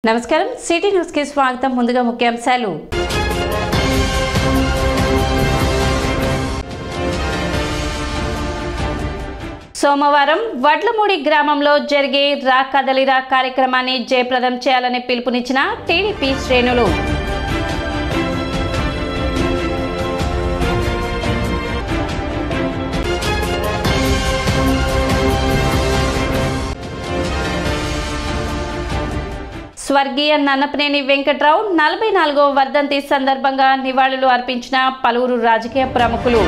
నమస్కారం city news కి స్వాగతం ముందుగా ముఖ్యాంశాలు సోమవారం వడ్లమూడి గ్రామంలో జరిగే రా కదలిరా కార్యక్రమాన్ని జయప్రదం చేయాలని పిలుపునిచ్చిన టీడీపీ శ్రేణులు స్వర్గీయ నన్నపనేని వెంకట్రావు 44వ వర్ధంతి సందర్భంగా నివాళులు అర్పించిన పలువురు రాజకీయ ప్రముఖులు.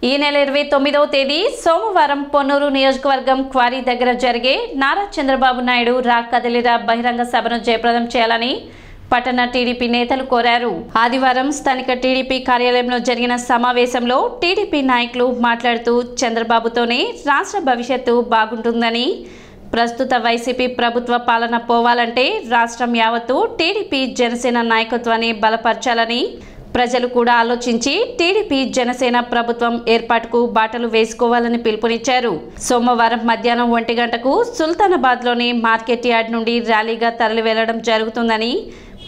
ఈ నెల 29వ తేదీ సోమవారం పొన్నూరు నియోజకవర్గం క్వారీ దగ్గర జరిగే నారా చంద్రబాబు నాయుడు రా కదలిరా బహిరంగ సభను జయప్రదం చేయాలని పట్టణ టీడీపీ నేతలు కోరారు. ఆదివారం స్థానిక టీడీపీ కార్యాలయంలో జరిగిన సమావేశంలో టీడీపీ నాయకులు మాట్లాడుతూ చంద్రబాబుతోనే రాష్ట్ర భవిష్యత్తు బాగుంటుందని, ప్రస్తుత వైసీపీ ప్రభుత్వ పాలన పోవాలంటే రాష్ట్రం యావత్తు టీడీపీ జనసేన నాయకత్వాన్ని బలపరచాలని, ప్రజలు కూడా ఆలోచించి టీడీపీ జనసేన ప్రభుత్వం ఏర్పాటుకు బాటలు వేసుకోవాలని పిలుపునిచ్చారు. సోమవారం మధ్యాహ్నం 1 గంటకు సుల్తానాబాద్లోని మార్కెట్ యార్డ్ నుండి ర్యాలీగా తరలి వెళ్లడం జరుగుతుందని,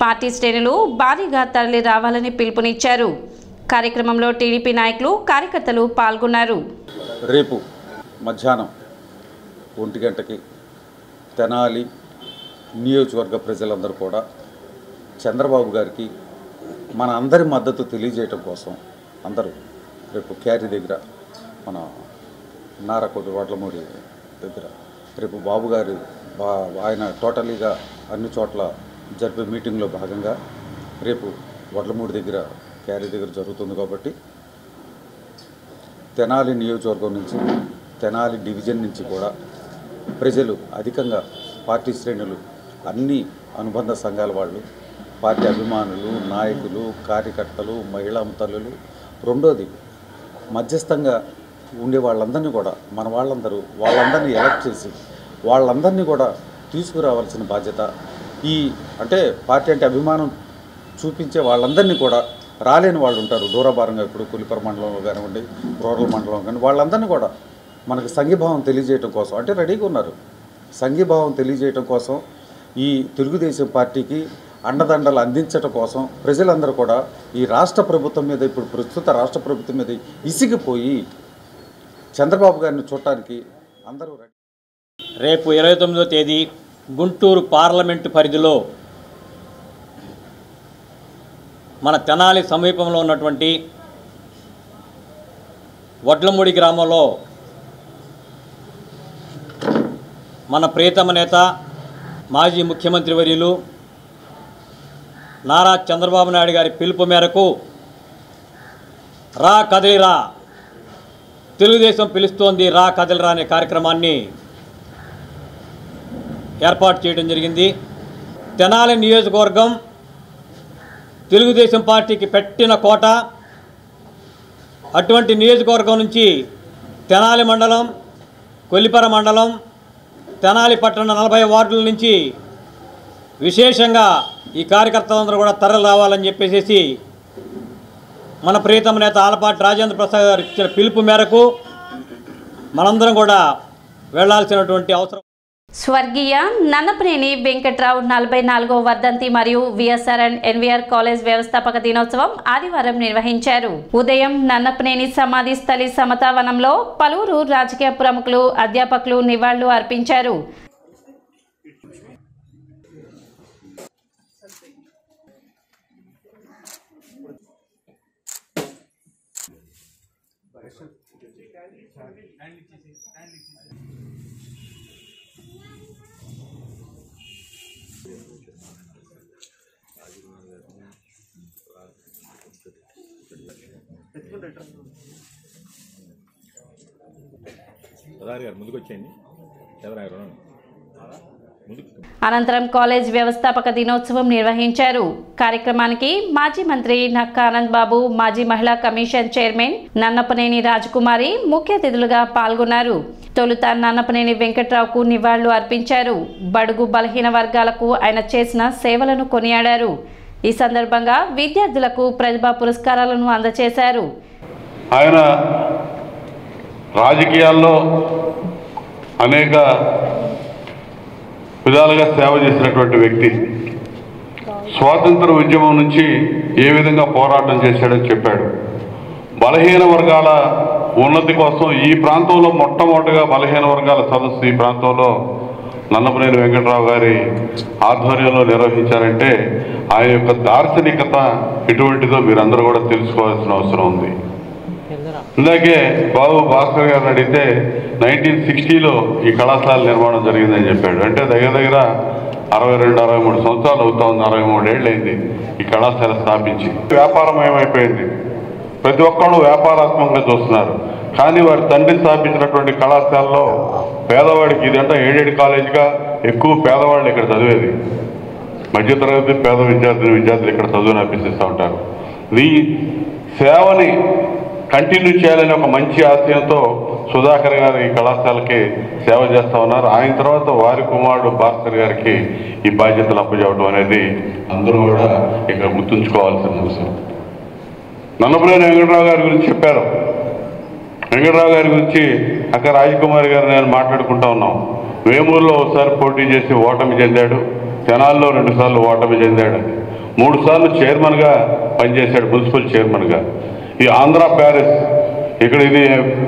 పార్టీ శ్రేణులు భారీగా తరలి రావాలని పిలుపునిచ్చారు. కార్యక్రమంలో టీడీపీ నాయకులు కార్యకర్తలు పాల్గొన్నారు. రేపు మధ్యాహ్నం 1 గంటకి తెనాలి నియోజకవర్గ ప్రజలందరూ కూడా చంద్రబాబు గారికి మన అందరి మద్దతు తెలియజేయటం కోసం అందరూ రేపు క్యారీ దగ్గర మన నారకోటి వడ్లమూడి దగ్గర రేపు బాబు గారు ఆయన టోటలీగా అన్ని చోట్ల జరిపే మీటింగ్లో భాగంగా రేపు వడ్లమూడి దగ్గర క్యారీ దగ్గర జరుగుతుంది. కాబట్టి తెనాలి నియోజకవర్గం నుంచి తెనాలి డివిజన్ నుంచి కూడా ప్రజలు అధికంగా పార్టీ శ్రేణులు అన్ని అనుబంధ సంఘాల వాళ్ళు, పార్టీ అభిమానులు, నాయకులు, కార్యకర్తలు, మహిళా తల్లులు, రెండోది మధ్యస్థంగా ఉండే వాళ్ళందరినీ కూడా మన వాళ్ళందరినీ ఎలక్ట్ చేసి వాళ్ళందరినీ కూడా తీసుకురావాల్సిన బాధ్యత అంటే పార్టీ అంటే అభిమానం చూపించే వాళ్ళందరినీ కూడా రాలేని వాళ్ళు ఉంటారు దూరభారంగా, ఇప్పుడు కులిపర మండలంలో కానివ్వండి, రూరల్ మండలం కానీ వాళ్ళందరినీ కూడా మనకు సంఘీభావం తెలియజేయడం కోసం అంటే రెడీగా ఉన్నారు. సంఘీభావం తెలియజేయడం కోసం ఈ తెలుగుదేశం పార్టీకి అండదండలు అందించడం కోసం ప్రజలందరూ కూడా ఈ రాష్ట్ర ప్రభుత్వం మీద, ఇప్పుడు ప్రస్తుత రాష్ట్ర ప్రభుత్వం మీద ఇసిగిపోయి చంద్రబాబు గారిని చూడటానికి అందరూ రేపు 29వ తేదీ గుంటూరు పార్లమెంటు పరిధిలో మన తెనాలి సమీపంలో ఉన్నటువంటి వడ్లమూడి గ్రామంలో మన ప్రియతమ నేత మాజీ ముఖ్యమంత్రి వర్యులు నారా చంద్రబాబు నాయుడు గారి పిలుపు మేరకు రా కదిలిరా, తెలుగుదేశం పిలుస్తోంది రా కదిలిరా అనే కార్యక్రమాన్ని ఏర్పాటు చేయడం జరిగింది. తెనాలి నియోజకవర్గం తెలుగుదేశం పార్టీకి పెట్టిన కోట. అటువంటి నియోజకవర్గం నుంచి తెనాలి మండలం, కొల్లిపర మండలం, తెనాలి పట్టణ 40 వార్డుల నుంచి విశేషంగా ఈ కార్యకర్తలందరూ కూడా తరలి రావాలని చెప్పేసి మన ప్రియతమ నేత ఆలపాటి రాజేంద్ర ప్రసాద్ గారు ఇచ్చిన పిలుపు మేరకు మనందరం కూడా వెళ్లాల్సినటువంటి అవసరం. స్వర్గీయ నన్నపనేని వెంకట్రావు 44వ వర్ధంతి మరియు విఎస్ఆర్ అండ్ ఎన్వీఆర్ కాలేజ్ వ్యవస్థాపక దినోత్సవం ఆదివారం నిర్వహించారు. ఉదయం నన్నపనేని సమాధి స్థలి సమతావనంలో పలువురు రాజకీయ ప్రముఖులు, అధ్యాపకులు నివాళులు అర్పించారు. అనంతరం కాలేజ్ వ్యవస్థాపక దినోత్సవం నిర్వహించారు. కార్యక్రమానికి మాజీ మంత్రి నక్కా ఆనంద్ బాబు, మాజీ మహిళా కమిషన్ చైర్మన్ నన్నపనేని రాజకుమారి ముఖ్య అతిథులుగా పాల్గొన్నారు. తొలుత నన్నపనేని వెంకట్రావుకు నివాళులు అర్పించారు. బడుగు బలహీన వర్గాలకు ఆయన చేసిన సేవలను కొనియాడారు. ఈ సందర్భంగా విద్యార్థులకు ప్రతిభా పురస్కారాలను అందజేశారు. ఆయన రాజకీయాల్లో అనేక విధాలుగా సేవ చేసినటువంటి వ్యక్తి. స్వాతంత్ర ఉద్యమం నుంచి ఏ విధంగా పోరాటం చేశాడని చెప్పాడు. బలహీన వర్గాల ఉన్నతి కోసం ఈ ప్రాంతంలో మొట్టమొదటిగా బలహీన వర్గాల సదస్సు ఈ ప్రాంతంలో నన్నపనేని వెంకటరావు గారి ఆధ్వర్యంలో నిర్వహించారంటే ఆయన యొక్క దార్శనికత ఎటువంటిదో మీరందరూ కూడా తెలుసుకోవాల్సిన అవసరం ఉంది. ఇందాకే బాబు భాస్కర్ గారిని అడిగితే 1960లో ఈ కళాశాల నిర్మాణం జరిగిందని చెప్పాడు. అంటే దగ్గర 62-63 సంవత్సరాలు అవుతా ఉంది. 63 ఏళ్ళు అయింది ఈ కళాశాల స్థాపించి. వ్యాపారమయమైపోయింది. ప్రతి ఒక్కళ్ళు వ్యాపారాత్మకంగా చూస్తున్నారు. కానీ వారి తండ్రి స్థాపించినటువంటి కళాశాలలో పేదవాడికి ఇదంటే ఎయిడెడ్ కాలేజీగా ఎక్కువ పేదవాళ్ళు ఇక్కడ చదివేది. మధ్యతరగతి పేద విద్యార్థులు ఇక్కడ చదువుని అభ్యసిస్తూ ఉంటారు. నీ సేవని కంటిన్యూ చేయాలని ఒక మంచి ఆశయంతో సుధాకర్ గారు ఈ కళాశాలకి సేవ చేస్తూ ఉన్నారు. ఆయన తర్వాత వారి కుమారుడు భాస్కర్ గారికి ఈ బాధ్యతలు అప్పచెప్పడం అనేది అందరూ కూడా ఇక్కడ గుర్తుంచుకోవాల్సిన అంశం. నన్నపనేని వెంకటరావు గారి గురించి చెప్పారు. వెంకటరావు గారి గురించి అక్క రాజకుమారి గారు నేను మాట్లాడుకుంటా ఉన్నాం. వేమూరులో ఒకసారి పోటీ చేసి ఓటమి చెందాడు. తెనాల్లో 2 సార్లు ఓటమి చెందాడు. 3 సార్లు చైర్మన్గా పనిచేశాడు, మున్సిపల్ చైర్మన్గా. ఈ ఆంధ్ర ప్యారిస్ ఇక్కడ ఇది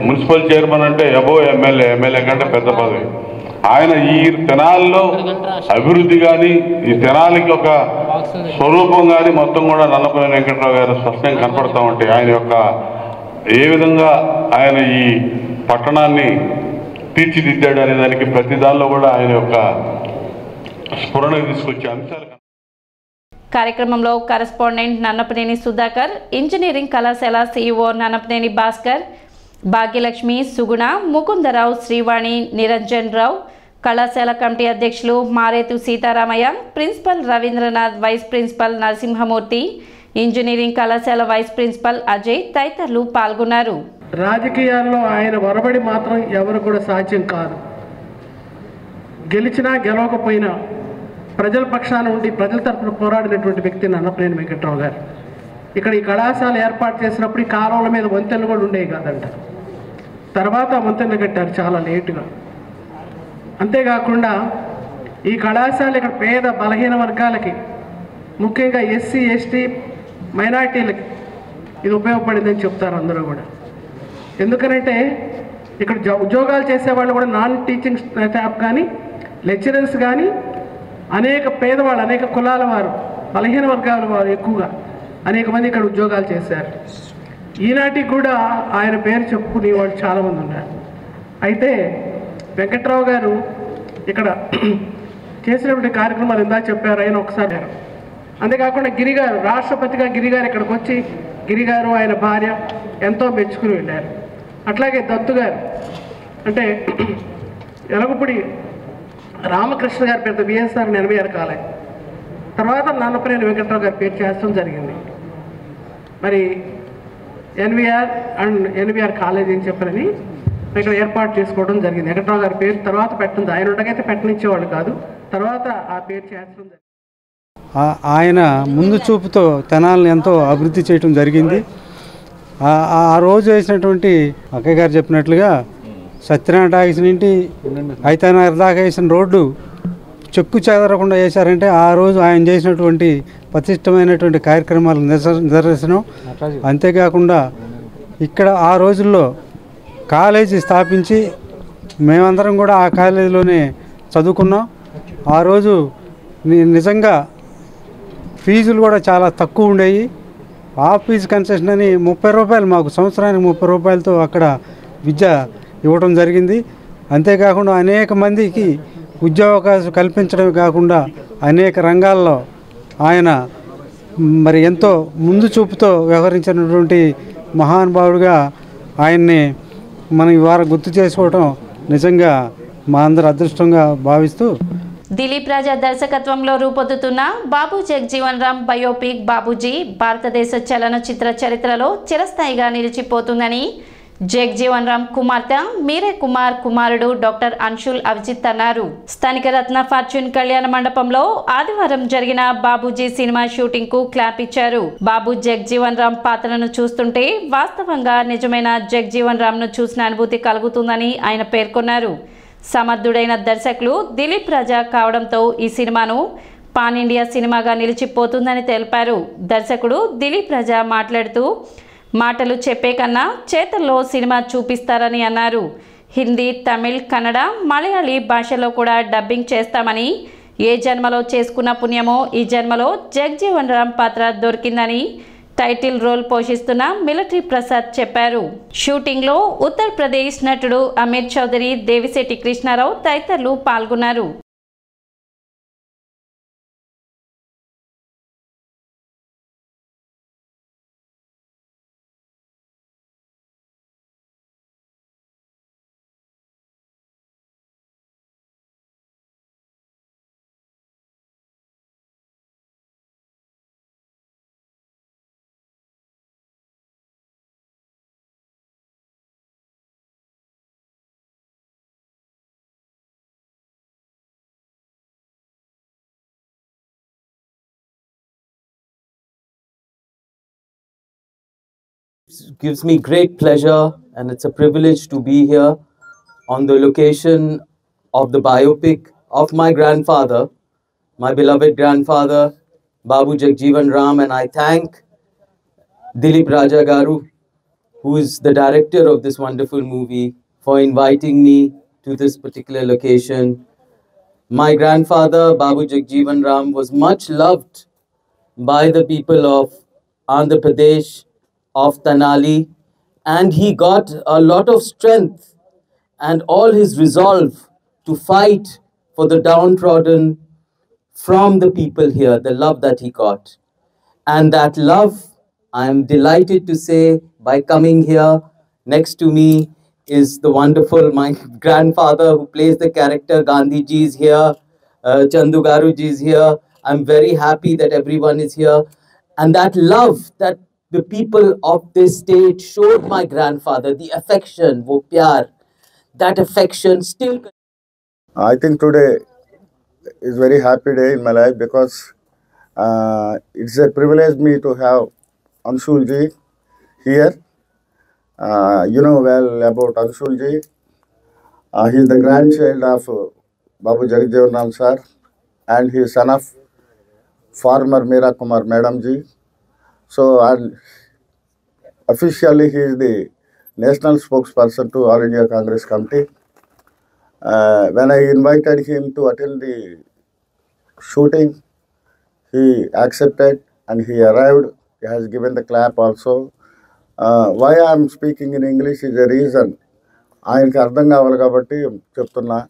మున్సిపల్ చైర్మన్ అంటే అబో ఎమ్మెల్యే కంటే పెద్ద పదవి. ఆయన ఈ తెనాలిలో అభివృద్ధి కానీ ఈ తెనాలికి ఒక స్వరూపం కానీ మొత్తం కూడా నన్నపనేని వెంకటరావు గారు స్పష్టంగా కనపడతా ఉంటే ఆయన యొక్క ఏ విధంగా ఆయన ఈ పట్టణాన్ని తీర్చిదిద్దాడు అనే దానికి ప్రతి దానిలో కూడా ఆయన యొక్క స్ఫురణ తీసుకొచ్చే అంశాలు. కార్యక్రమంలో కరెస్పాండెంట్ నన్నపనేని సుధాకర్, ఇంజనీరింగ్ కళాశాల CEO నన్నపనేని భాస్కర్, భాగ్యలక్ష్మి, సుగుణ, ముకుందరావు, శ్రీవాణి, నిరంజన్ రావు, కళాశాల కమిటీ అధ్యక్షులు Maretu Seetharamaiah, principal Ravindranath, vice principal Narasimhamurthy, engineering కళాశాల వైస్ ప్రిన్సిపల్ అజయ్ తదితరులు పాల్గొన్నారు. రాజకీయాల్లో ఆయన వరబడి మాత్రం ఎవరు కూడా సాధ్యం కాదు. గెలిచినా గెలవకపోయినా ప్రజల పక్షాన ఉండి ప్రజల తరఫున పోరాడినటువంటి వ్యక్తి నన్నపనేని వెంకటరావు గారు. ఇక్కడ ఈ కళాశాల ఏర్పాటు చేసినప్పుడు ఈ కాలువల మీద వంతెనలు కూడా ఉండేవి కాదంట. తర్వాత వంతెనలు కట్టారు చాలా లేటుగా. అంతేకాకుండా ఈ కళాశాల ఇక్కడ పేద బలహీన వర్గాలకి, ముఖ్యంగా SC ST మైనార్టీలకి ఇది ఉపయోగపడిందని చెప్తారు అందరూ కూడా. ఎందుకనంటే ఇక్కడ ఉద్యోగాలు చేసేవాళ్ళు కూడా నాన్ టీచింగ్ స్టాఫ్ కానీ లెక్చరర్స్ కానీ అనేక పేదవాళ్ళు, అనేక కులాల వారు, బలహీన వర్గాల వారు ఎక్కువగా అనేక మంది ఇక్కడ ఉద్యోగాలు చేశారు. ఈనాటికి కూడా ఆయన పేరు చెప్పుకునే వాళ్ళు చాలామంది ఉన్నారు. అయితే వెంకట్రావు గారు ఇక్కడ చేసినటువంటి కార్యక్రమాలు ఇందా చెప్పారు, ఆయన ఒకసారి. అంతేకాకుండా గిరిగారు, రాష్ట్రపతిగా గిరిగారు ఇక్కడికి వచ్చి గిరిగారు ఆయన భార్య ఎంతో మెచ్చుకుని వెళ్ళారు. అట్లాగే దత్తు గారు అంటే ఎలగపూడి రామకృష్ణ గారి పేరుతో BSR 86 కాలేజ్, తర్వాత నన్నపనేని వెంకటరావు గారి పేరు చేర్చడం జరిగింది. మరి NVR అండ్ NVR కాలేజ్ అని చెప్పని ఇక్కడ ఏర్పాటు చేసుకోవడం జరిగింది. వెంకటరావు గారి పేరు తర్వాత పెట్టింది. ఆయన ఉండగైతే పెట్టనిచ్చేవాళ్ళు కాదు, తర్వాత ఆ పేరు చేర్చడం జరిగింది. ఆయన ముందు చూపుతో తెనాలను ఎంతో అభివృద్ధి చేయడం జరిగింది. ఆ రోజు వేసినటువంటి అక్కయ్య గారు చెప్పినట్లుగా సత్యనారాయణ టాకీస్ నుండి ఐతానగర్ దాకా వేసిన రోడ్డు చెక్కు చెదరకుండా వేశారంటే ఆ రోజు ఆయన చేసినటువంటి పటిష్టమైనటువంటి కార్యక్రమాలు నిదర్శనం. అంతేకాకుండా ఇక్కడ ఆ రోజుల్లో కాలేజీ స్థాపించి మేమందరం కూడా ఆ కాలేజీలోనే చదువుకున్నాం. ఆ రోజు నిజంగా ఫీజులు కూడా చాలా తక్కువ ఉండేవి. ఫీజు కన్సెషన్ అని 30 రూపాయలు, మాకు సంవత్సరానికి 30 రూపాయలతో అక్కడ విద్య ఇవ్వడం జరిగింది. అంతేకాకుండా అనేక మందికి ఉద్యోగావకాశం కల్పించడమే కాకుండా అనేక రంగాల్లో ఆయన మరి ఎంతో ముందు చూపుతో వ్యవహరించినటువంటి మహానుభావుడిగా ఆయన్ని మనం ఇవాళ గుర్తు చేసుకోవడం నిజంగా మా అందరి అదృష్టంగా భావిస్తూ, దిలీప్ రాజా దర్శకత్వంలో రూపొందుతున్న బాబు జగజీవన్ రామ్ బయోపిక్ బాబూజీ భారతదేశ చలనచిత్ర చరిత్రలో చిరస్థాయిగా నిలిచిపోతుందని జగ్జీవన్ రామ్ కుమార్తె మీరే కుమార్ కుమారుడు డాక్టర్ అన్షుల్ అవిజిత్ అన్నారు. స్థానిక రత్న ఫార్చ్యూన్ కళ్యాణ మండపంలో ఆదివారం జరిగిన బాబూజీ సినిమా షూటింగ్ కు క్లాప్ ఇచ్చారు. బాబు జగ్జీవన్ రామ్ పాత్రను చూస్తుంటే వాస్తవంగా నిజమైన జగ్జీవన్ రామ్ ను చూసిన అనుభూతి కలుగుతుందని ఆయన పేర్కొన్నారు. సమర్థుడైన దర్శకులు దిలీప్ రాజా కావడంతో ఈ సినిమాను పాన్ ఇండియా సినిమాగా నిలిచిపోతుందని తెలిపారు. దర్శకుడు దిలీప్ రాజా మాట్లాడుతూ మాటలు చెప్పే కన్నా చేతల్లో సినిమా చూపిస్తారని అన్నారు. హిందీ, తమిళ్, కన్నడ, మలయాళీ భాషలో కూడా డబ్బింగ్ చేస్తామని, ఏ జన్మలో చేసుకున్న పుణ్యమో ఈ జన్మలో జగ్జీవన్ రామ్ పాత్ర దొరికిందని టైటిల్ రోల్ పోషిస్తున్న మిలిటరీ ప్రసాద్ చెప్పారు. షూటింగ్లో ఉత్తరప్రదేశ్ నటుడు అమీర్ చౌదరి, దేవిశెట్టి కృష్ణారావు తదితరులు పాల్గొన్నారు. It gives me great pleasure and it's a privilege to be here on the location of the biopic of my grandfather, my beloved grandfather, Babu Jagjeevan Ram, and I thank Dilip Raja Garu, who is the director of this wonderful movie, for inviting me to this particular location. My grandfather, Babu Jagjeevan Ram, was much loved by the people of Andhra Pradesh, of Tenali, and he got a lot of strength and all his resolve to fight for the downtrodden from the people here, the love that he got. And that love, I am delighted to say, by coming here, next to me is the wonderful, my grandfather who plays the character, Gandhi ji is here, Chandu Garu ji is here. I'm very happy that everyone is here. And that love that the people of this state showed my grandfather, the affection, wo pyar, that affection still. I think today is very happy day in my life because it's a privilege me to have Anshul ji here. You know well about Anshul ji. He is the grandchild of Babu Jagjeevan Ram sir, and he is son of farmer Meera Kumar Madam ji. So, officially he is the national spokesperson to All India Congress Committee. When I invited him to attend the shooting, he accepted and he arrived. He has given the clap also. Why I am speaking in English is a reason. ఆయనకి అర్థం కావాలి కాబట్టి చెప్తున్నా.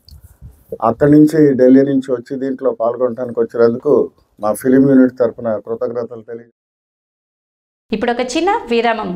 అక్కడి నుంచి ఢిల్లీ నుంచి వచ్చి దీంట్లో పాల్గొనడానికి వచ్చినందుకు మా ఫిలిం యూనిట్ తరఫున కృతజ్ఞతలు తెలియ. ఇప్పుడు ఒక చిన్న విరామం.